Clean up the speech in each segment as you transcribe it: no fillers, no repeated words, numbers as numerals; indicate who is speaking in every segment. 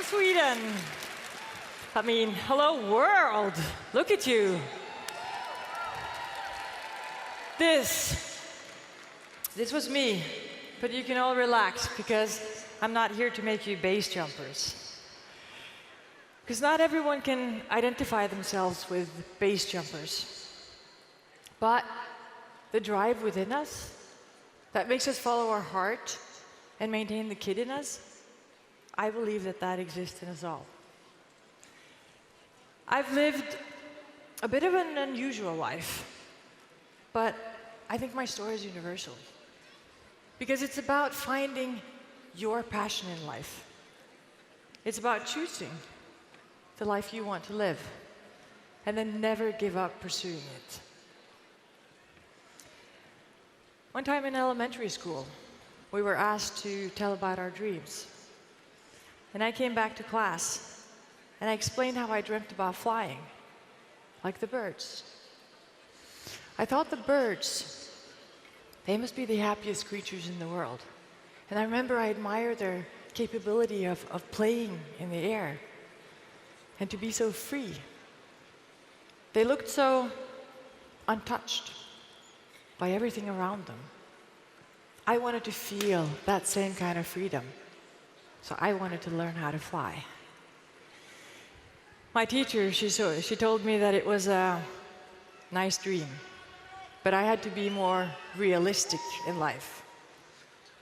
Speaker 1: Hello, Sweden. I mean, hello, world. Look at you. This was me, but you can all relax because I'm not here to make you base jumpers. Because not everyone can identify themselves with base jumpers. But the drive within us that makes us follow our heart and maintain the kid in us, I believe that exists in us all. I've lived a bit of an unusual life, but I think my story is universal. Because it's about finding your passion in life. It's about choosing the life you want to live, and then never give up pursuing it. One time in elementary school, we were asked to tell about our dreams. And I came back to class, and I explained how I dreamt about flying, like the birds. I thought the birds, they must be the happiest creatures in the world. And I remember I admired their capability of playing in the air and to be so free. They looked so untouched by everything around them. I wanted to feel that same kind of freedom, so I wanted to learn how to fly. My teacher, she told me that it was a nice dream, but I had to be more realistic in life.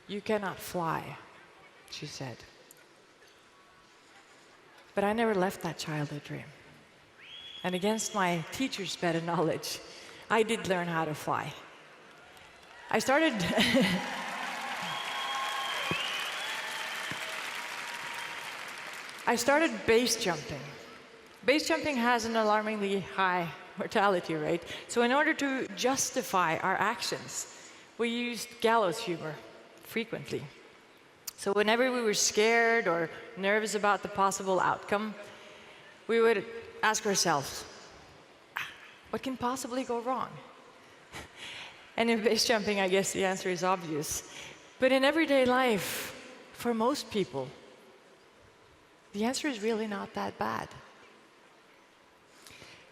Speaker 1: You cannot fly, she said. But I never left that childhood dream. And against my teacher's better knowledge, I did learn how to fly. I started base jumping. Base jumping has an alarmingly high mortality rate, so in order to justify our actions, we used gallows humor frequently. So whenever we were scared or nervous about the possible outcome, we would ask ourselves, what can possibly go wrong? And in base jumping, I guess the answer is obvious. But in everyday life, for most people, the answer is really not that bad.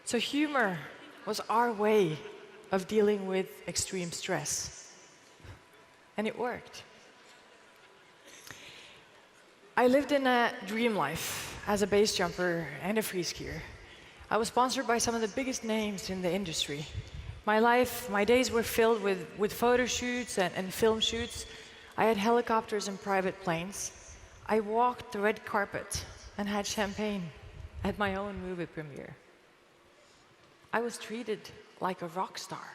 Speaker 1: So humor was our way of dealing with extreme stress. And it worked. I lived in a dream life as a base jumper and a free skier. I was sponsored by some of the biggest names in the industry. My days were filled with photo shoots and film shoots. I had helicopters and private planes. I walked the red carpet and had champagne at my own movie premiere. I was treated like a rock star.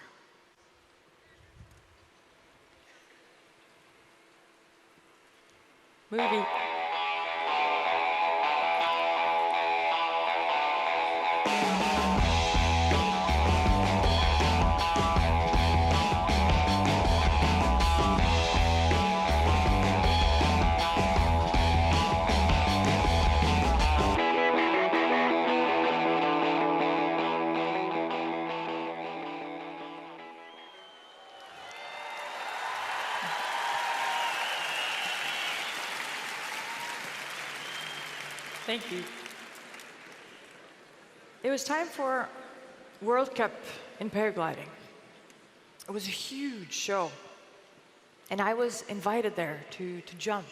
Speaker 1: Movie. Thank you. It was time for World Cup in paragliding. It was a huge show, and I was invited there to jump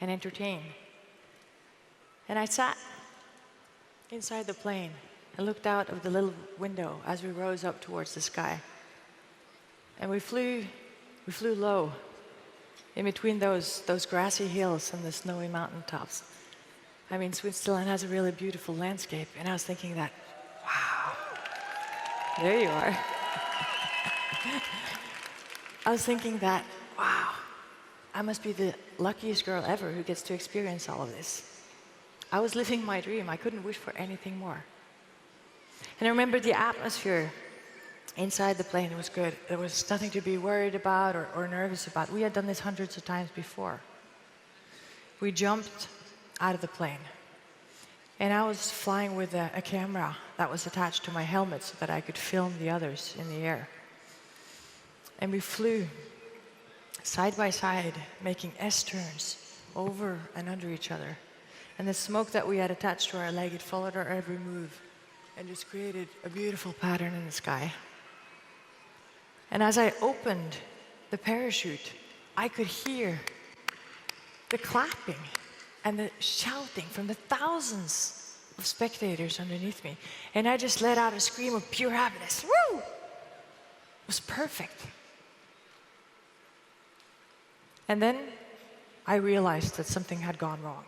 Speaker 1: and entertain. And I sat inside the plane and looked out of the little window as we rose up towards the sky. And we flew low in between those grassy hills and the snowy mountaintops. I mean, Switzerland has a really beautiful landscape, and I was thinking that, wow, there you are. I was thinking that, wow, I must be the luckiest girl ever who gets to experience all of this. I was living my dream. I couldn't wish for anything more. And I remember the atmosphere inside the plane was good. There was nothing to be worried about or nervous about. We had done this hundreds of times before. We jumped out of the plane. And I was flying with a camera that was attached to my helmet so that I could film the others in the air. And we flew side by side, making S-turns over and under each other. And the smoke that we had attached to our leg, it followed our every move and just created a beautiful pattern in the sky. And as I opened the parachute, I could hear the clapping and the shouting from the thousands of spectators underneath me. And I just let out a scream of pure happiness. Woo! It was perfect. And then I realized that something had gone wrong.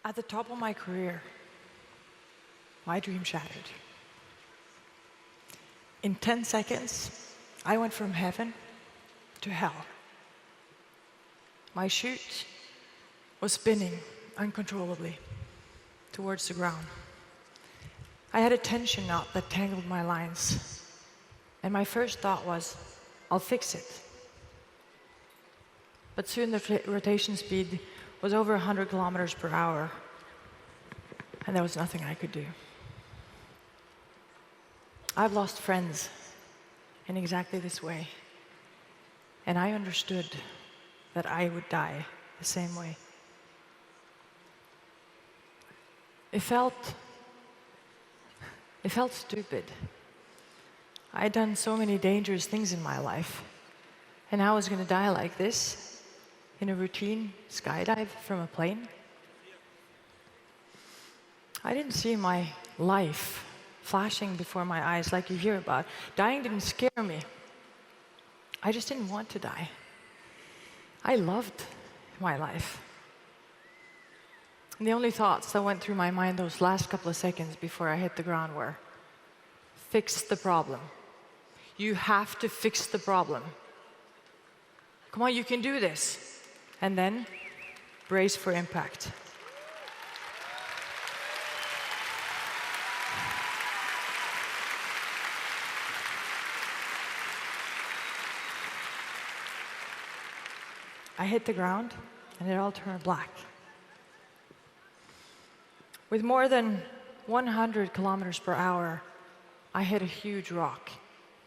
Speaker 1: At the top of my career, my dream shattered. In 10 seconds, I went from heaven to hell. My chute was spinning uncontrollably towards the ground. I had a tension knot that tangled my lines, and my first thought was, I'll fix it. But soon the rotation speed was over 100 kilometers per hour, and there was nothing I could do. I've lost friends in exactly this way, and I understood that I would die the same way. It felt stupid. I had done so many dangerous things in my life, and I was going to die like this in a routine skydive from a plane. I didn't see my life flashing before my eyes like you hear about. Dying didn't scare me. I just didn't want to die. I loved my life. And the only thoughts that went through my mind those last couple of seconds before I hit the ground were, fix the problem. You have to fix the problem. Come on, you can do this. And then, brace for impact. I hit the ground, and it all turned black. With more than 100 kilometers per hour, I hit a huge rock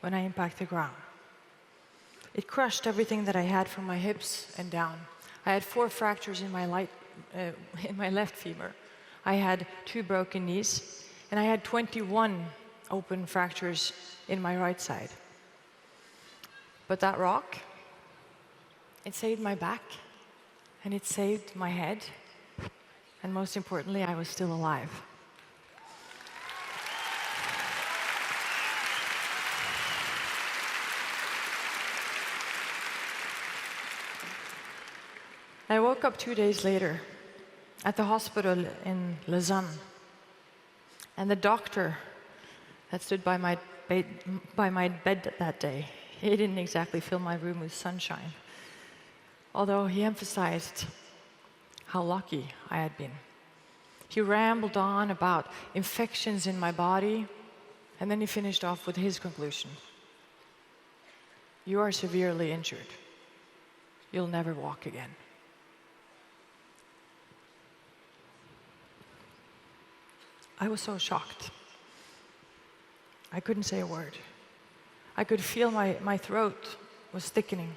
Speaker 1: when I impacted the ground. It crushed everything that I had from my hips and down. I had 4 fractures in my left femur. I had 2 broken knees, and I had 21 open fractures in my right side. But that rock, it saved my back, and it saved my head, and most importantly, I was still alive. I woke up 2 days later at the hospital in Lausanne, and the doctor that stood by my bed that day, he didn't exactly fill my room with sunshine, although he emphasized how lucky I had been. He rambled on about infections in my body, and then he finished off with his conclusion. You are severely injured. You'll never walk again. I was so shocked. I couldn't say a word. I could feel my throat was thickening,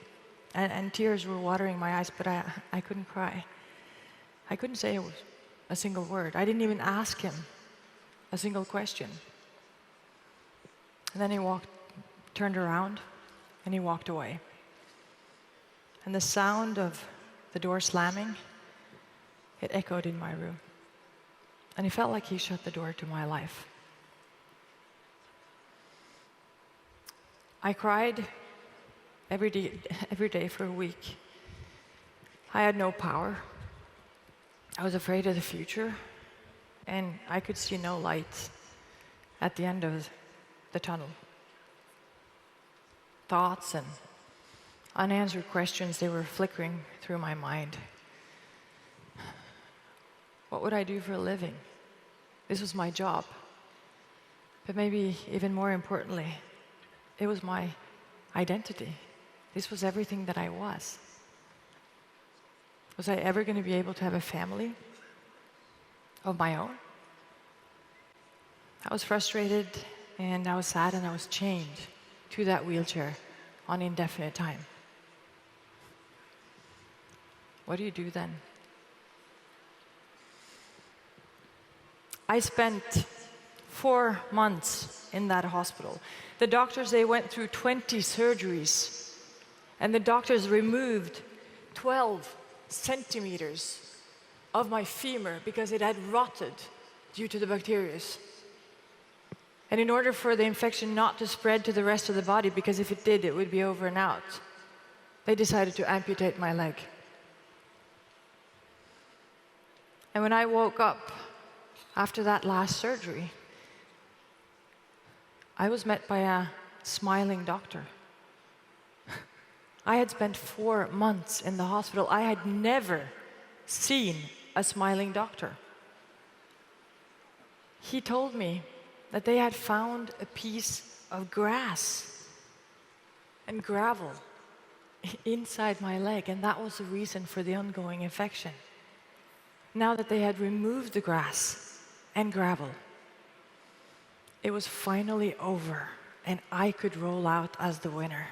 Speaker 1: and tears were watering my eyes, but I couldn't cry. I couldn't say a single word. I didn't even ask him a single question. And then he turned around, and he walked away. And the sound of the door slamming, it echoed in my room. And it felt like he shut the door to my life. I cried every day for a week. I had no power. I was afraid of the future, and I could see no light at the end of the tunnel. Thoughts and unanswered questions, they were flickering through my mind. What would I do for a living? This was my job. But maybe even more importantly, it was my identity. This was everything that I was. Was I ever going to be able to have a family of my own? I was frustrated, and I was sad, and I was chained to that wheelchair on indefinite time. What do you do then? I spent 4 months in that hospital. The doctors, they went through 20 surgeries, and the doctors removed 12 centimeters of my femur because it had rotted due to the bacteria. And in order for the infection not to spread to the rest of the body, because if it did, it would be over and out, they decided to amputate my leg. And when I woke up after that last surgery, I was met by a smiling doctor. I had spent 4 months in the hospital. I had never seen a smiling doctor. He told me that they had found a piece of grass and gravel inside my leg, and that was the reason for the ongoing infection. Now that they had removed the grass and gravel, it was finally over, and I could roll out as the winner.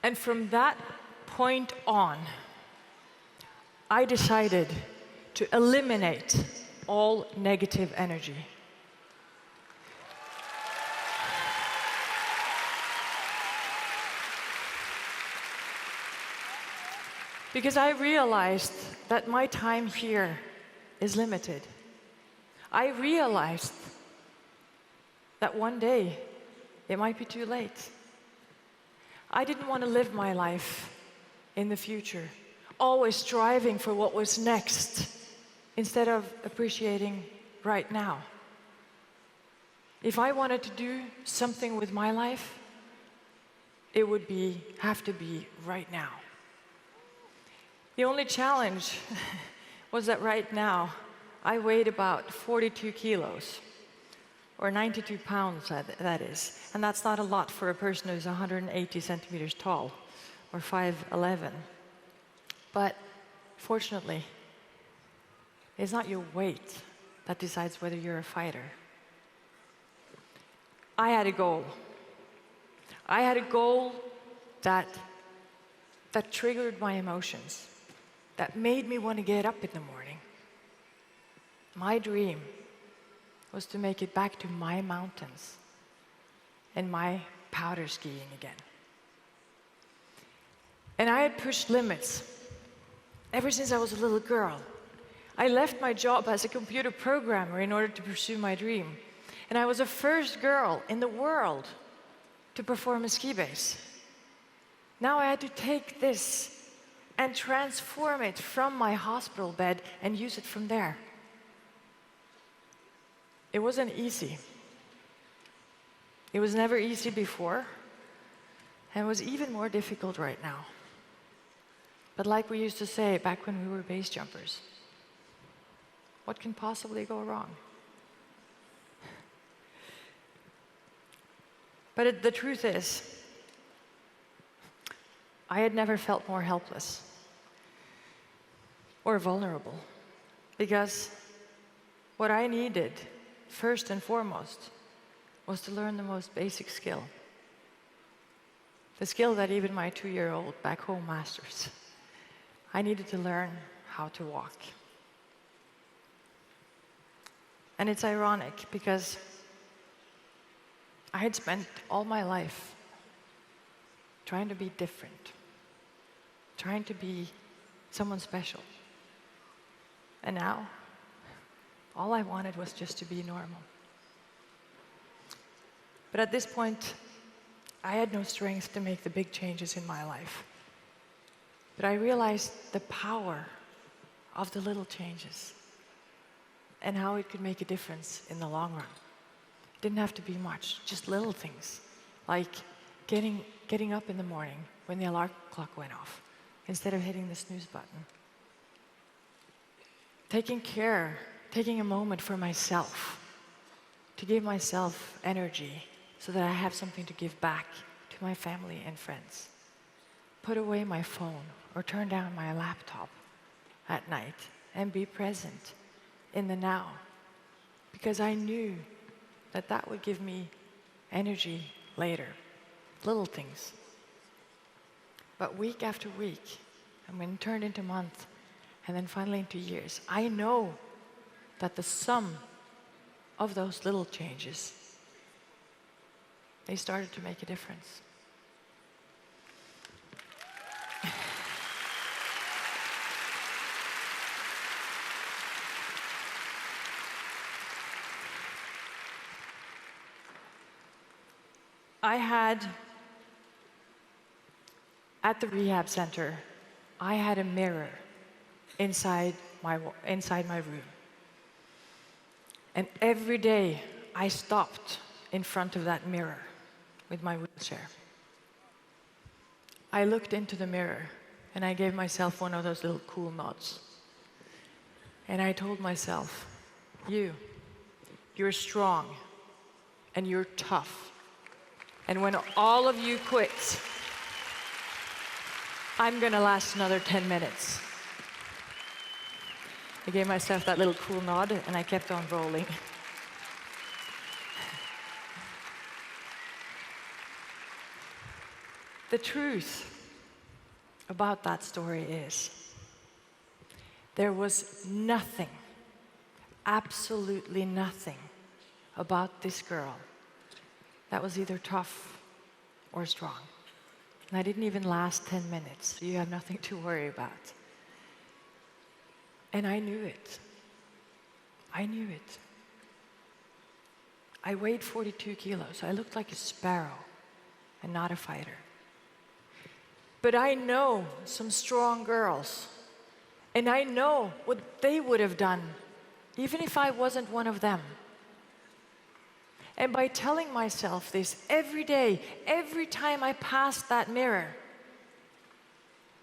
Speaker 1: And from that point on, I decided to eliminate all negative energy. Because I realized that my time here is limited. I realized that one day it might be too late. I didn't want to live my life in the future, always striving for what was next, instead of appreciating right now. If I wanted to do something with my life, it would have to be right now. The only challenge was that right now, I weighed about 42 kilos, or 92 pounds, that is. And that's not a lot for a person who's 180 centimeters tall, or 5'11". But fortunately, it's not your weight that decides whether you're a fighter. I had a goal. I had a goal that triggered my emotions, that made me want to get up in the morning. My dream was to make it back to my mountains and my powder skiing again. And I had pushed limits ever since I was a little girl. I left my job as a computer programmer in order to pursue my dream. And I was the first girl in the world to perform a ski base. Now I had to take this and transform it from my hospital bed and use it from there. It wasn't easy. It was never easy before, and it was even more difficult right now. But like we used to say back when we were base jumpers, what can possibly go wrong? But the truth is, I had never felt more helpless or vulnerable, because what I needed, first and foremost, was to learn the most basic skill. The skill that even my 2-year-old back home masters. I needed to learn how to walk. And it's ironic because I had spent all my life trying to be different, trying to be someone special. And now, all I wanted was just to be normal. But at this point, I had no strength to make the big changes in my life. But I realized the power of the little changes and how it could make a difference in the long run. It didn't have to be much, just little things, like getting up in the morning when the alarm clock went off, instead of hitting the snooze button. Taking a moment for myself, to give myself energy so that I have something to give back to my family and friends. Put away my phone or turn down my laptop at night and be present in the now, because I knew that that would give me energy later. Little things. But week after week, and when it turned into months, and then finally into years, I know that the sum of those little changes, they started to make a difference. At the rehab center, I had a mirror inside my room. And every day I stopped in front of that mirror with my wheelchair. I looked into the mirror and I gave myself one of those little cool nods. And I told myself, you're strong and you're tough. And when all of you quit, I'm gonna last another 10 minutes. I gave myself that little cool nod and I kept on rolling. The truth about that story is there was nothing, absolutely nothing about this girl that was either tough or strong. And I didn't even last 10 minutes, so you have nothing to worry about. And I knew it. I knew it. I weighed 42 kilos. I looked like a sparrow and not a fighter. But I know some strong girls, and I know what they would have done, even if I wasn't one of them. And by telling myself this every day, every time I passed that mirror,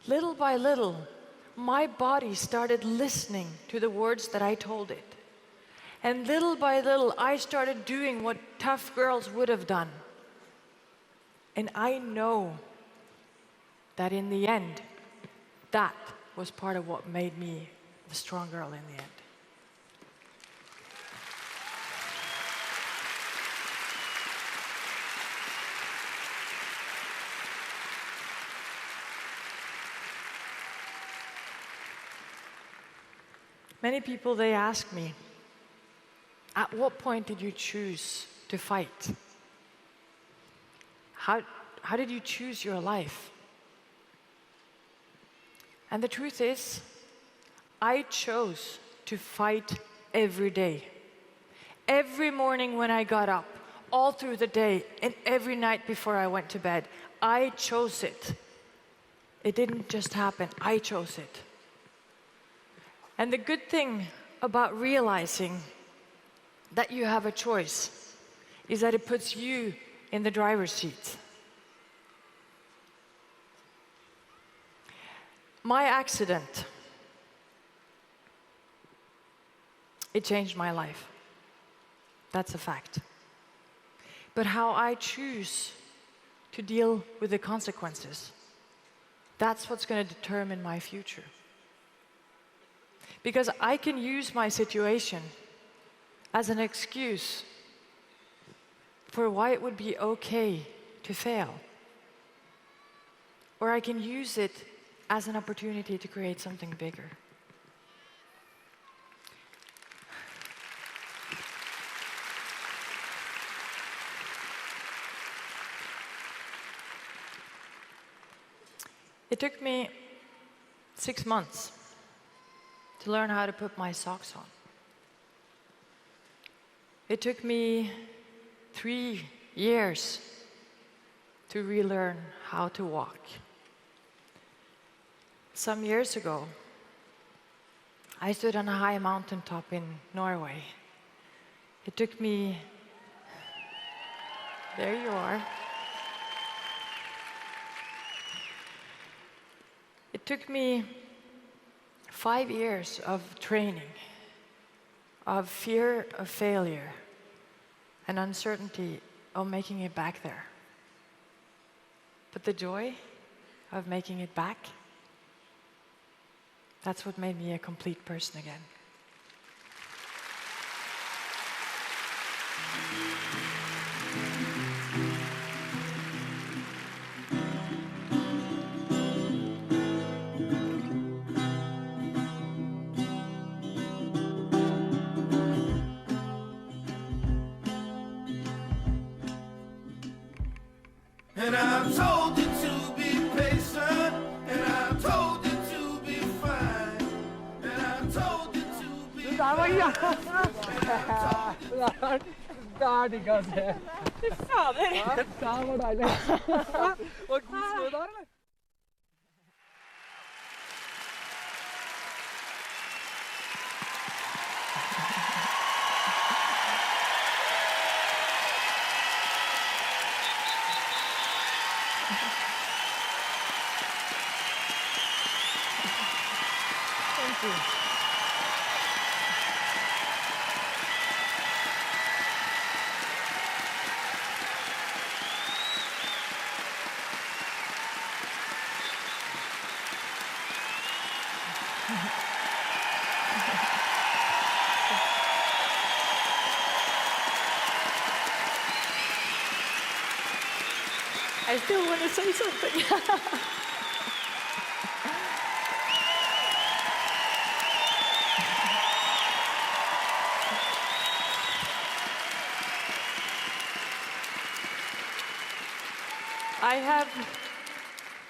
Speaker 1: little by little, my body started listening to the words that I told it. And little by little, I started doing what tough girls would have done. And I know that in the end, that was part of what made me the strong girl in the end. Many people, they ask me, at what point did you choose to fight? How did you choose your life? And the truth is, I chose to fight every day. Every morning when I got up, all through the day, and every night before I went to bed, I chose it. It didn't just happen, I chose it. And the good thing about realizing that you have a choice is that it puts you in the driver's seat. My accident, it changed my life. That's a fact. But how I choose to deal with the consequences, that's what's going to determine my future. Because I can use my situation as an excuse for why it would be okay to fail. Or I can use it as an opportunity to create something bigger. It took me 6 months to learn how to put my socks on. It took me 3 years to relearn how to walk. Some years ago, I stood on a high mountaintop in Norway. It took me... There you are. It took me 5 years of training, of fear of failure, and uncertainty of making it back there. But the joy of making it back, that's what made me a complete person again.
Speaker 2: And I'm told you to be patient, and I'm told you to be fine, and I'm told you to be
Speaker 3: Der var ja! Der digga det.
Speaker 1: Fy fader!
Speaker 3: Ja, der var deilig. Var god snø der, eller?
Speaker 1: Thank you. I still want to say something.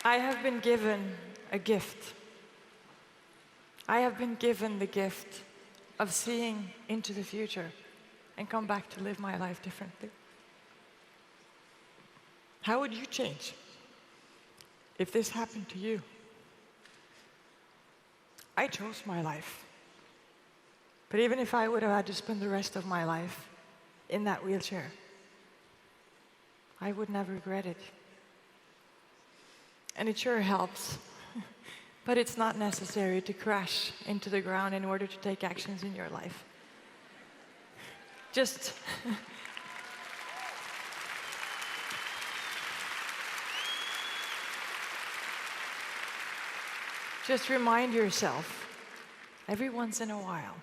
Speaker 1: I have been given a gift. I have been given the gift of seeing into the future and come back to live my life differently. How would you change if this happened to you? I chose my life. But even if I would have had to spend the rest of my life in that wheelchair, I would never regret it. And it sure helps. But it's not necessary to crash into the ground in order to take actions in your life. Just remind yourself every once in a while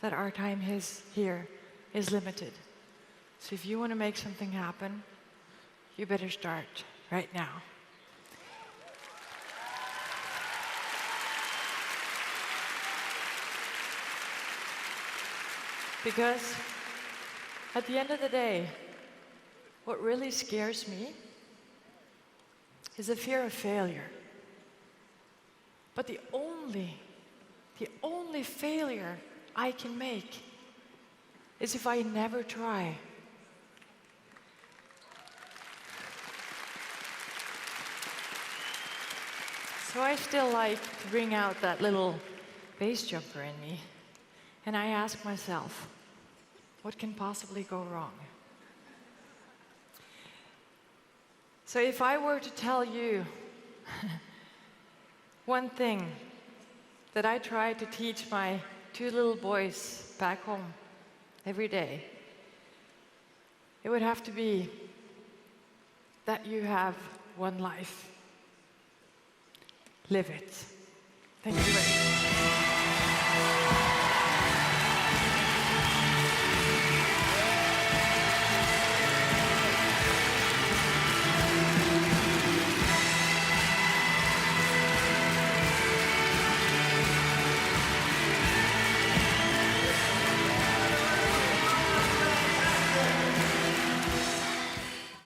Speaker 1: that our time here is limited. So if you want to make something happen, you better start right now. Because at the end of the day, what really scares me is the fear of failure. But the only failure I can make is if I never try. So I still like to bring out that little base jumper in me. And I ask myself, what can possibly go wrong? So if I were to tell you one thing that I try to teach my 2 little boys back home every day, it would have to be that you have one life. Live it. Thank you very much.